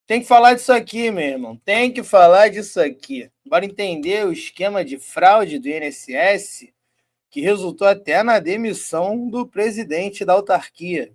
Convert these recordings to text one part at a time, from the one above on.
Tem que falar disso aqui, meu irmão. Tem que falar disso aqui. Bora entender o esquema de fraude do INSS, que resultou até na demissão do presidente da autarquia.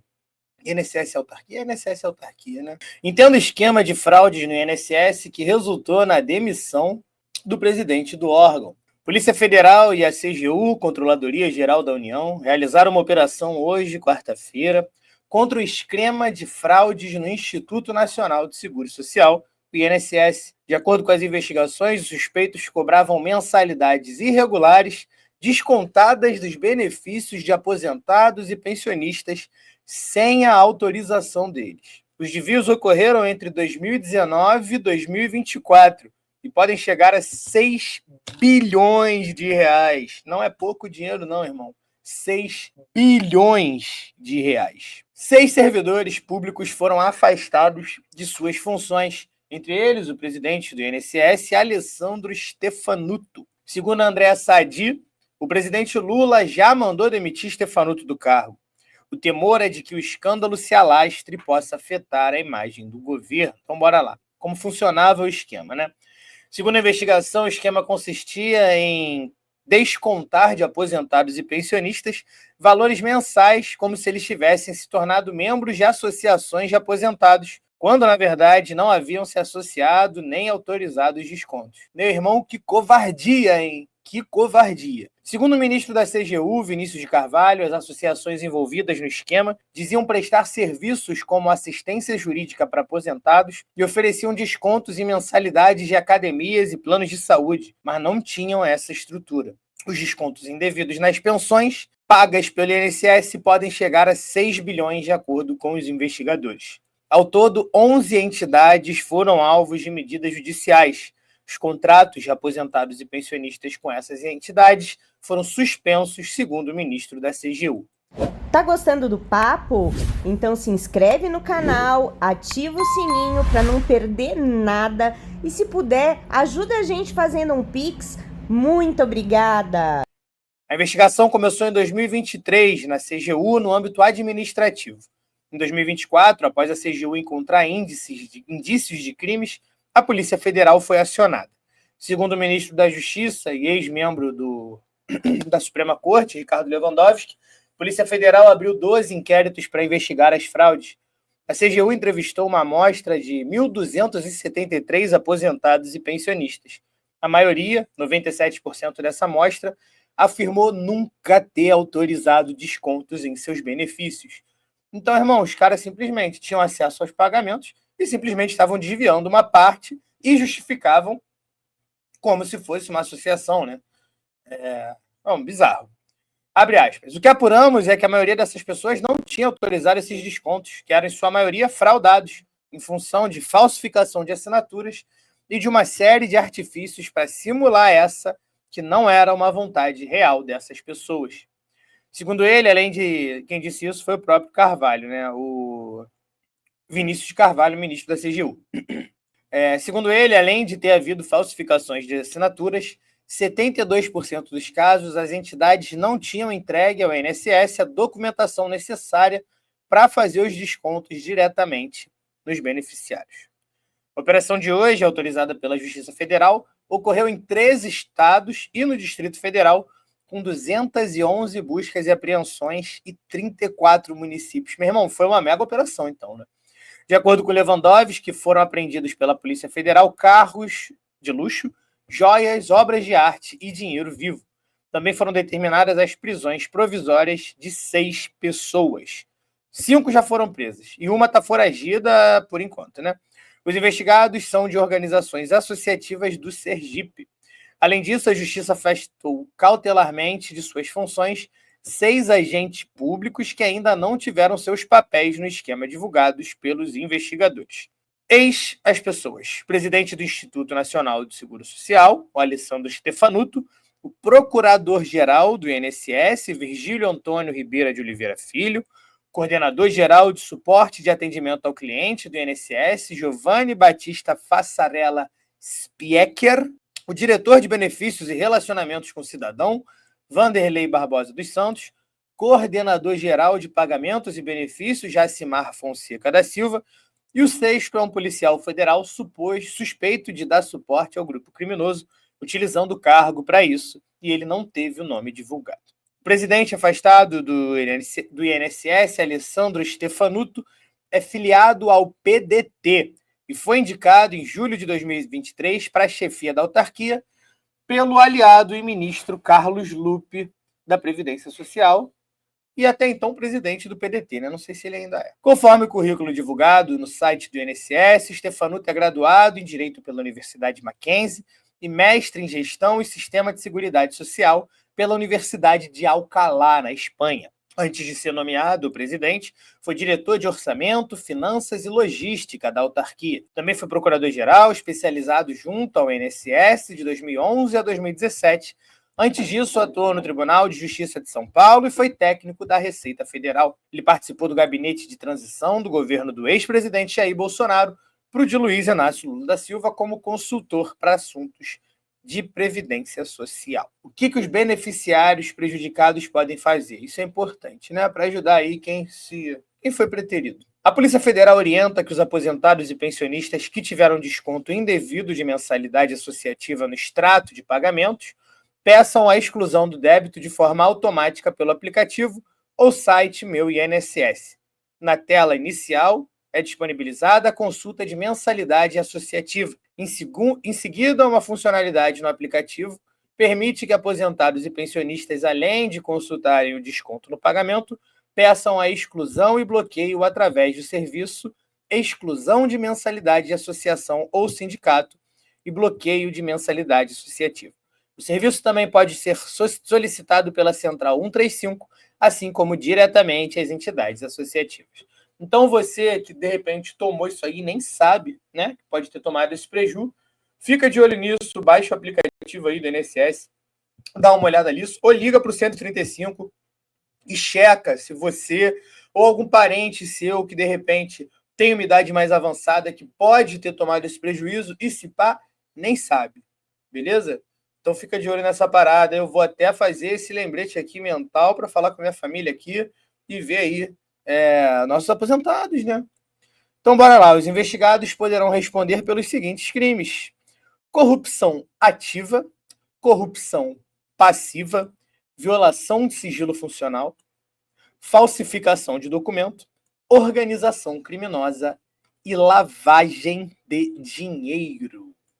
INSS autarquia? INSS autarquia, né? Entenda o esquema de fraudes no INSS que resultou na demissão do presidente do órgão. Polícia Federal e a CGU, Controladoria Geral da União, realizaram uma operação hoje, quarta-feira, contra o esquema de fraudes no Instituto Nacional de Seguro Social, o INSS. De acordo com as investigações, os suspeitos cobravam mensalidades irregulares descontadas dos benefícios de aposentados e pensionistas sem a autorização deles. Os desvios ocorreram entre 2019 e 2024 e podem chegar a 6 bilhões de reais. Não é pouco dinheiro não, irmão. 6 bilhões de reais. 6 servidores públicos foram afastados de suas funções, entre eles o presidente do INSS, Alessandro Stefanuto. Segundo André Sadi, o presidente Lula já mandou demitir Stefanuto do cargo. O temor é de que o escândalo se alastre e possa afetar a imagem do governo. Então, bora lá. Como funcionava o esquema, né? Segundo a investigação, o esquema consistia em descontar de aposentados e pensionistas valores mensais, como se eles tivessem se tornado membros de associações de aposentados, quando, na verdade, não haviam se associado nem autorizado os descontos. Meu irmão, que covardia, hein? Que covardia. Segundo o ministro da CGU, Vinícius de Carvalho, as associações envolvidas no esquema diziam prestar serviços como assistência jurídica para aposentados e ofereciam descontos em mensalidades de academias e planos de saúde, mas não tinham essa estrutura. Os descontos indevidos nas pensões pagas pelo INSS podem chegar a 6 bilhões, de acordo com os investigadores. Ao todo, 11 entidades foram alvos de medidas judiciais. Os contratos de aposentados e pensionistas com essas entidades foram suspensos, segundo o ministro da CGU. Tá gostando do papo? Então se inscreve no canal, ativa o sininho para não perder nada e, se puder, ajuda a gente fazendo um Pix. Muito obrigada! A investigação começou em 2023 na CGU no âmbito administrativo. Em 2024, após a CGU encontrar indícios de crimes, a Polícia Federal foi acionada. Segundo o ministro da Justiça e ex-membro da Suprema Corte, Ricardo Lewandowski, a Polícia Federal abriu 12 inquéritos para investigar as fraudes. A CGU entrevistou uma amostra de 1.273 aposentados e pensionistas. A maioria, 97% dessa amostra, afirmou nunca ter autorizado descontos em seus benefícios. Então, irmão, os caras simplesmente tinham acesso aos pagamentos e simplesmente estavam desviando uma parte e justificavam como se fosse uma associação, né? Bizarro. Abre aspas. O que apuramos é que a maioria dessas pessoas não tinha autorizado esses descontos, que eram, em sua maioria, fraudados, em função de falsificação de assinaturas e de uma série de artifícios para simular essa que não era uma vontade real dessas pessoas. Segundo ele, além de quem disse isso, foi o próprio Carvalho, né? O Vinícius de Carvalho, ministro da CGU. Segundo ele, além de ter havido falsificações de assinaturas, 72% dos casos as entidades não tinham entregue ao INSS a documentação necessária para fazer os descontos diretamente nos beneficiários. A operação de hoje, autorizada pela Justiça Federal, ocorreu em 13 estados e no Distrito Federal, com 211 buscas e apreensões e 34 municípios. Meu irmão, foi uma mega operação, então, né? De acordo com Lewandowski, foram apreendidos pela Polícia Federal carros de luxo, joias, obras de arte e dinheiro vivo. Também foram determinadas as prisões provisórias de 6 pessoas. 5 já foram presas e uma está foragida por enquanto, né? Os investigados são de organizações associativas do Sergipe. Além disso, a Justiça afastou cautelarmente de suas funções 6 agentes públicos que ainda não tiveram seus papéis no esquema divulgados pelos investigadores. Eis as pessoas: presidente do Instituto Nacional de Seguro Social, o Alessandro Stefanuto, o procurador-geral do INSS, Virgílio Antônio Ribeira de Oliveira Filho, coordenador-geral de suporte de atendimento ao cliente do INSS, Giovanni Batista Fassarella Spieker, o diretor de benefícios e relacionamentos com o cidadão, Vanderlei Barbosa dos Santos, coordenador-geral de pagamentos e benefícios, Jacimar Fonseca da Silva, E o sexto é um policial federal suspeito de dar suporte ao grupo criminoso, utilizando o cargo para isso, e ele não teve o nome divulgado. O presidente afastado do INSS, Alessandro Stefanuto, é filiado ao PDT e foi indicado em julho de 2023 para a chefia da autarquia pelo aliado e ministro Carlos Lupe, da Previdência Social, e até então presidente do PDT, né? Não sei se ele ainda é. Conforme o currículo divulgado no site do INSS, Stefanuto é graduado em Direito pela Universidade Mackenzie e mestre em Gestão e Sistema de Seguridade Social pela Universidade de Alcalá, na Espanha. Antes de ser nomeado presidente, foi diretor de Orçamento, Finanças e Logística da autarquia. Também foi procurador-geral, especializado junto ao INSS de 2011 a 2017. Antes disso, atuou no Tribunal de Justiça de São Paulo e foi técnico da Receita Federal. Ele participou do gabinete de transição do governo do ex-presidente Jair Bolsonaro para o de Luiz Inácio Lula da Silva como consultor para assuntos de previdência social. O que os beneficiários prejudicados podem fazer? Isso é importante, né? Para ajudar aí quem foi preterido. A Polícia Federal orienta que os aposentados e pensionistas que tiveram desconto indevido de mensalidade associativa no extrato de pagamentos peçam a exclusão do débito de forma automática pelo aplicativo ou site Meu INSS. Na tela inicial é disponibilizada a consulta de mensalidade associativa. Em seguida, uma funcionalidade no aplicativo permite que aposentados e pensionistas, além de consultarem o desconto no pagamento, peçam a exclusão e bloqueio através do serviço Exclusão de Mensalidade de Associação ou Sindicato e Bloqueio de Mensalidade Associativa. O serviço também pode ser solicitado pela Central 135, assim como diretamente às entidades associativas. Então, você que, de repente, tomou isso aí e nem sabe, né, que pode ter tomado esse prejuízo, fica de olho nisso, baixa o aplicativo aí do INSS, dá uma olhada nisso, ou liga para o 135 e checa se você ou algum parente seu que, de repente, tem uma idade mais avançada que pode ter tomado esse prejuízo e, se pá, nem sabe. Beleza? Então fica de olho nessa parada. Eu vou até fazer esse lembrete aqui mental para falar com a minha família aqui e ver aí nossos aposentados, né? Então bora lá. Os investigados poderão responder pelos seguintes crimes: corrupção ativa, corrupção passiva, violação de sigilo funcional, falsificação de documento, organização criminosa e lavagem de dinheiro.